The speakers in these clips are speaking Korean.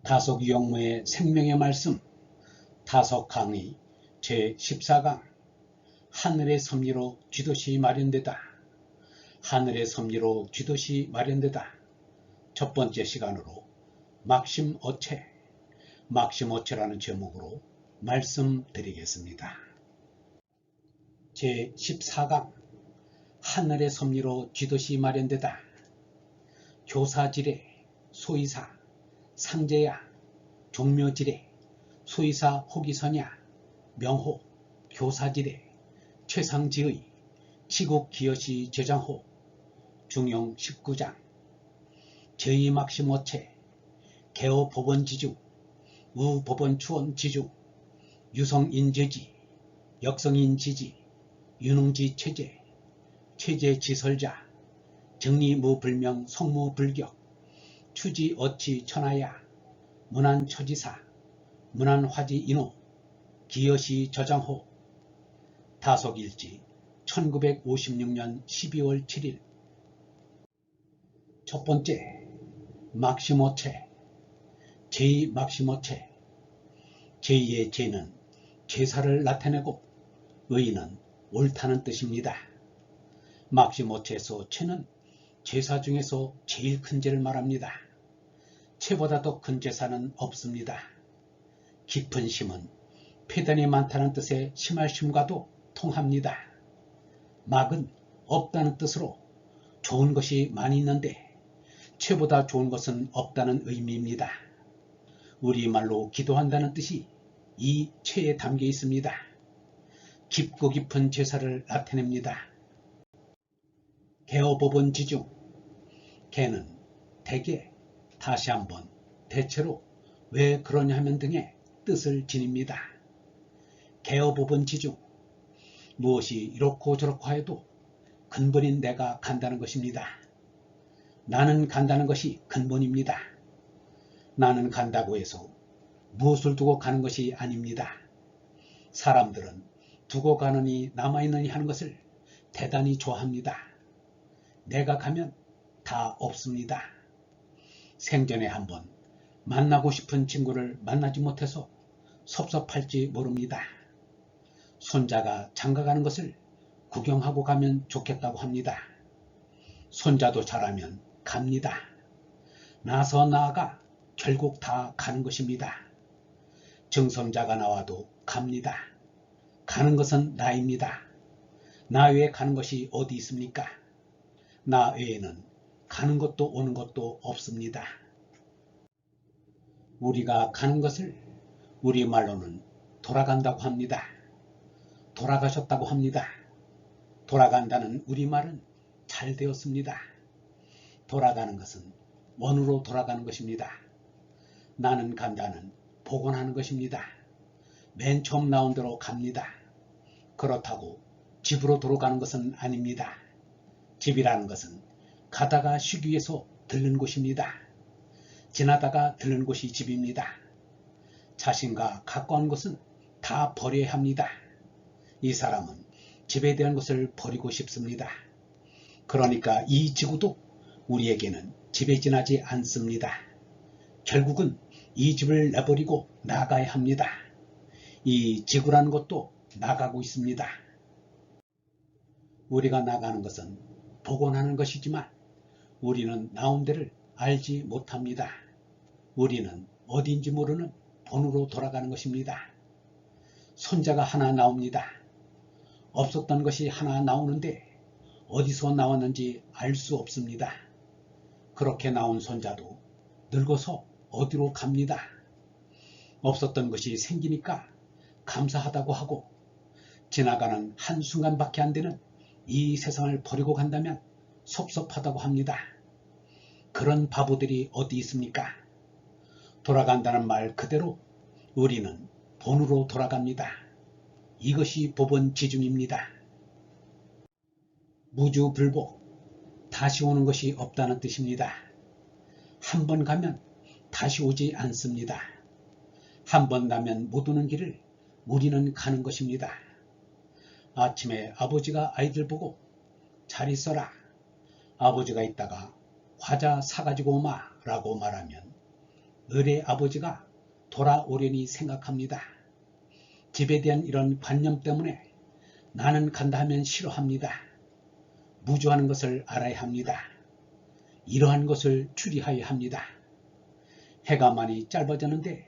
다속 유영무의 생명의 말씀 다속 강의 제14강 하늘의 섭리로 쥐덫이 마련되다. 하늘의 섭리로 쥐덫이 마련되다. 첫 번째 시간으로 막심어체라는 제목으로 말씀드리겠습니다. 제14강 하늘의 섭리로 쥐덫이 마련되다. 교사지례, 소이사, 상제야, 종묘지례, 소이사 호기선야, 명호, 교사지례, 최상지의, 치국기여시 제장호, 중용 19장, 제2막심어체, 개어법원지주, 우법원추원지주, 유성인제지, 역성인지지, 유능지체제, 체제지설자, 정리무불명 성무불격, 추지어치천하야, 문안처지사, 문안화지인호, 기여시 저장호, 다속일지 1956년 12월 7일. 첫 번째, 막심어체, 제2막심어체. 제2의 제는 제사를 나타내고 의는 옳다는 뜻입니다. 막심어체에서 체는 제사 중에서 제일 큰 제를 말합니다. 체보다 더 큰 제사는 없습니다. 깊은 심은 폐단이 많다는 뜻의 심할 심과도 통합니다. 막은 없다는 뜻으로 좋은 것이 많이 있는데 체보다 좋은 것은 없다는 의미입니다. 우리말로 기도한다는 뜻이 이 체에 담겨 있습니다. 깊고 깊은 제사를 나타냅니다. 개어법원 지중, 개는 대개, 다시 한번, 대체로, 왜 그러냐 하면 등의 뜻을 지닙니다. 개어법원 지중, 무엇이 이렇고 저렇고 하여도 근본인 내가 간다는 것입니다. 나는 간다는 것이 근본입니다. 나는 간다고 해서 무엇을 두고 가는 것이 아닙니다. 사람들은 두고 가느니 남아있느니 하는 것을 대단히 좋아합니다. 내가 가면 다 없습니다. 생전에 한번 만나고 싶은 친구를 만나지 못해서 섭섭할지 모릅니다. 손자가 장가가는 것을 구경하고 가면 좋겠다고 합니다. 손자도 자라면 갑니다. 나서 나아가 결국 다 가는 것입니다. 증손자가 나와도 갑니다. 가는 것은 나입니다. 나 외에 가는 것이 어디 있습니까? 나 외에는 가는 것도 오는 것도 없습니다. 우리가 가는 것을 우리말로는 돌아간다고 합니다. 돌아가셨다고 합니다. 돌아간다는 우리말은 잘 되었습니다. 돌아가는 것은 원으로 돌아가는 것입니다. 나는 간다는 복원하는 것입니다. 맨 처음 나온 대로 갑니다. 그렇다고 집으로 돌아가는 것은 아닙니다. 집이라는 것은 가다가 쉬기 위해서 들른 곳입니다. 지나다가 들른 곳이 집입니다. 자신과 가까운 것은 다 버려야 합니다. 이 사람은 집에 대한 것을 버리고 싶습니다. 그러니까 이 지구도 우리에게는 집에 지나지 않습니다. 결국은 이 집을 내버리고 나가야 합니다. 이 지구라는 것도 나가고 있습니다. 우리가 나가는 것은 복원하는 것이지만 우리는 나온 데를 알지 못합니다. 우리는 어딘지 모르는 본으로 돌아가는 것입니다. 손자가 하나 나옵니다. 없었던 것이 하나 나오는데 어디서 나왔는지 알 수 없습니다. 그렇게 나온 손자도 늙어서 어디로 갑니다. 없었던 것이 생기니까 감사하다고 하고 지나가는 한순간밖에 안 되는 이 세상을 버리고 간다면 섭섭하다고 합니다. 그런 바보들이 어디 있습니까? 돌아간다는 말 그대로 우리는 본으로 돌아갑니다. 이것이 법원 지중입니다. 무주불복, 다시 오는 것이 없다는 뜻입니다. 한 번 가면 다시 오지 않습니다. 한 번 가면 못 오는 길을 우리는 가는 것입니다. 아침에 아버지가 아이들 보고 잘 있어라. 아버지가 있다가 과자 사가지고 오마 라고 말하면 을의 아버지가 돌아오려니 생각합니다. 집에 대한 이런 관념 때문에 나는 간다 하면 싫어합니다. 무주하는 것을 알아야 합니다. 이러한 것을 추리하여야 합니다. 해가 많이 짧아졌는데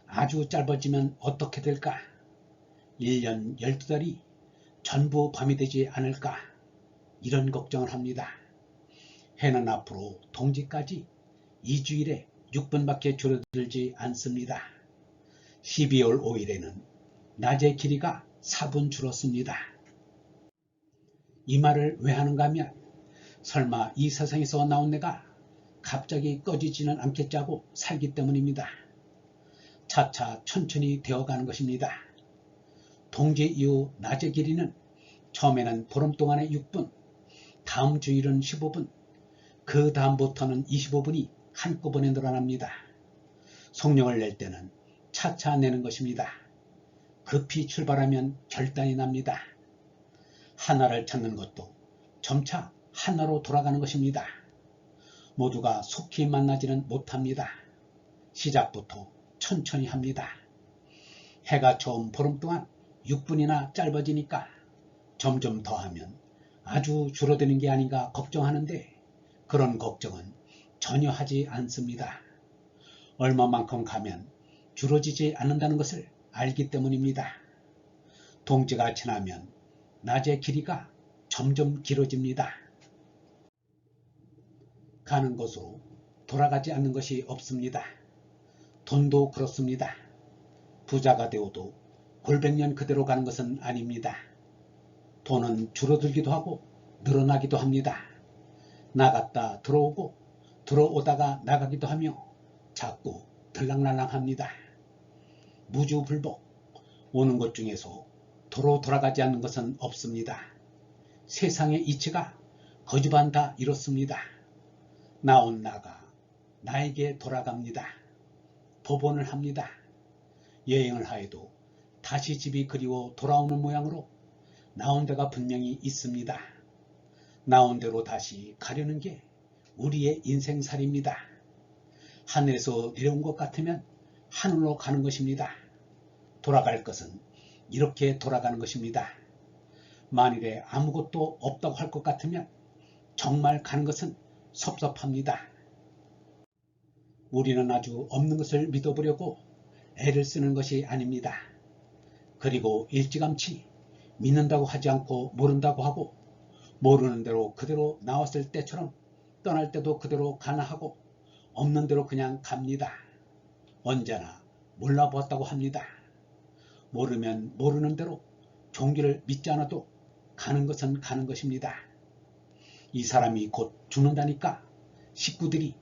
아주 짧아지면 어떻게 될까? 1년 12달이 전부 밤이 되지 않을까? 이런 걱정을 합니다. 해는 앞으로 동지까지 2주일에 6분밖에 줄어들지 않습니다. 12월 5일에는 낮의 길이가 4분 줄었습니다. 이 말을 왜 하는가 하면 설마 이 세상에서 나온 내가 갑자기 꺼지지는 않겠자고 살기 때문입니다. 차차 천천히 되어가는 것입니다. 동지 이후 낮의 길이는 처음에는 보름 동안에 6분, 다음 주일은 15분, 그 다음부터는 25분이 한꺼번에 늘어납니다. 속력을 낼 때는 차차 내는 것입니다. 급히 출발하면 결단이 납니다. 하나를 찾는 것도 점차 하나로 돌아가는 것입니다. 모두가 속히 만나지는 못합니다. 시작부터 천천히 합니다. 해가 처음 보름 동안 6분이나 짧아지니까 점점 더하면 아주 줄어드는 게 아닌가 걱정하는데 그런 걱정은 전혀 하지 않습니다. 얼마만큼 가면 줄어지지 않는다는 것을 알기 때문입니다. 동지가 지나면 낮의 길이가 점점 길어집니다. 가는 곳으로 돌아가지 않는 것이 없습니다. 돈도 그렇습니다. 부자가 되어도 골백년 그대로 가는 것은 아닙니다. 돈은 줄어들기도 하고 늘어나기도 합니다. 나갔다 들어오고 들어오다가 나가기도 하며 자꾸 들락날락합니다. 무주불복, 오는 것 중에서 도로 돌아가지 않는 것은 없습니다. 세상의 이치가 거지반 다 이렇습니다. 나온 나가 나에게 돌아갑니다. 법원을 합니다. 여행을 하여도 다시 집이 그리워 돌아오는 모양으로 나온 데가 분명히 있습니다. 나온 대로 다시 가려는 게 우리의 인생살입니다. 하늘에서 내려온 것 같으면 하늘로 가는 것입니다. 돌아갈 것은 이렇게 돌아가는 것입니다. 만일에 아무것도 없다고 할 것 같으면 정말 가는 것은 섭섭합니다. 우리는 아주 없는 것을 믿어보려고 애를 쓰는 것이 아닙니다. 그리고 일찌감치 믿는다고 하지 않고 모른다고 하고 모르는 대로 그대로 나왔을 때처럼 떠날 때도 그대로 가나 하고 없는 대로 그냥 갑니다. 언제나 몰라보았다고 합니다. 모르면 모르는 대로 종교를 믿지 않아도 가는 것은 가는 것입니다. 이 사람이 곧 죽는다니까 식구들이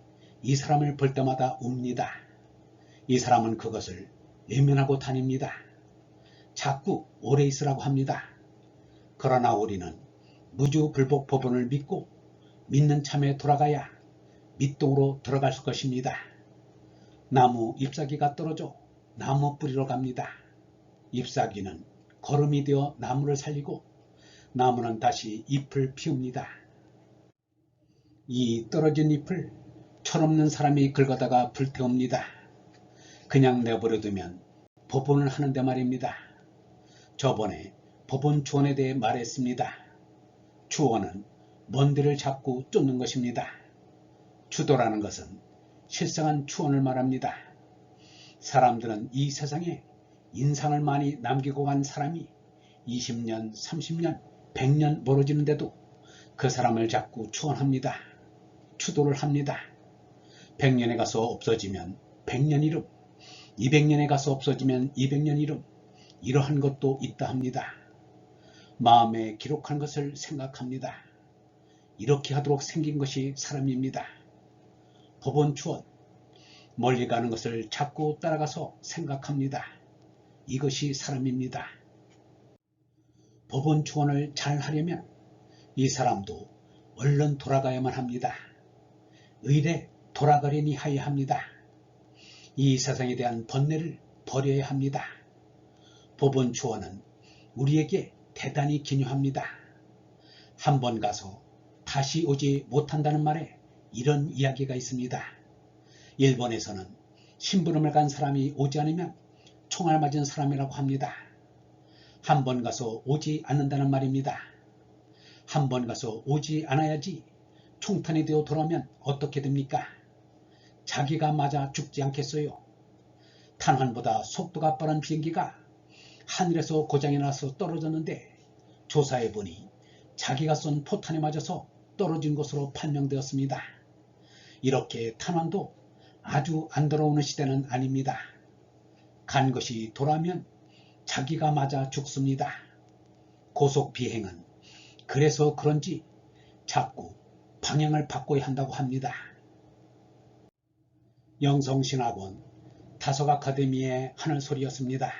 이 사람을 볼 때마다 웁니다. 이 사람은 그것을 외면하고 다닙니다. 자꾸 오래 있으라고 합니다. 그러나 우리는 무주불복 법원을 믿고 믿는 참에 돌아가야 밑동으로 들어갈 것입니다. 나무 잎사귀가 떨어져 나무 뿌리로 갑니다. 잎사귀는 거름이 되어 나무를 살리고 나무는 다시 잎을 피웁니다. 이 떨어진 잎을 철없는 사람이 긁어다가 불태웁니다. 그냥 내버려두면 법원을 하는데 말입니다. 저번에 법원 추원에 대해 말했습니다. 추원은 먼 데를 자꾸 쫓는 것입니다. 추도라는 것은 실상한 추원을 말합니다. 사람들은 이 세상에 인상을 많이 남기고 간 사람이 20년, 30년, 100년 멀어지는데도 그 사람을 자꾸 추원합니다. 추도를 합니다. 100년에 가서 없어지면 100년 이름, 200년에 가서 없어지면 200년 이름, 이러한 것도 있다 합니다. 마음에 기록한 것을 생각합니다. 이렇게 하도록 생긴 것이 사람입니다. 법원 추원, 멀리 가는 것을 자꾸 따라가서 생각합니다. 이것이 사람입니다. 법원 추원을 잘 하려면 이 사람도 얼른 돌아가야만 합니다. 의례 돌아가려니 하여야 합니다. 이 세상에 대한 번뇌를 버려야 합니다. 법원 추원은 우리에게 대단히 기묘합니다. 한 번 가서 다시 오지 못한다는 말에 이런 이야기가 있습니다. 일본에서는 심부름을 간 사람이 오지 않으면 총알 맞은 사람이라고 합니다. 한 번 가서 오지 않는다는 말입니다. 한 번 가서 오지 않아야지 총탄이 되어 돌아오면 어떻게 됩니까? 자기가 맞아 죽지 않겠어요? 탄환보다 속도가 빠른 비행기가 하늘에서 고장이 나서 떨어졌는데 조사해보니 자기가 쏜 포탄에 맞아서 떨어진 것으로 판명되었습니다. 이렇게 탄환도 아주 안 돌아오는 시대는 아닙니다. 간 것이 돌아오면 자기가 맞아 죽습니다. 고속비행은 그래서 그런지 자꾸 방향을 바꿔야 한다고 합니다. 영성신학원 다속아카데미의 하늘소리였습니다.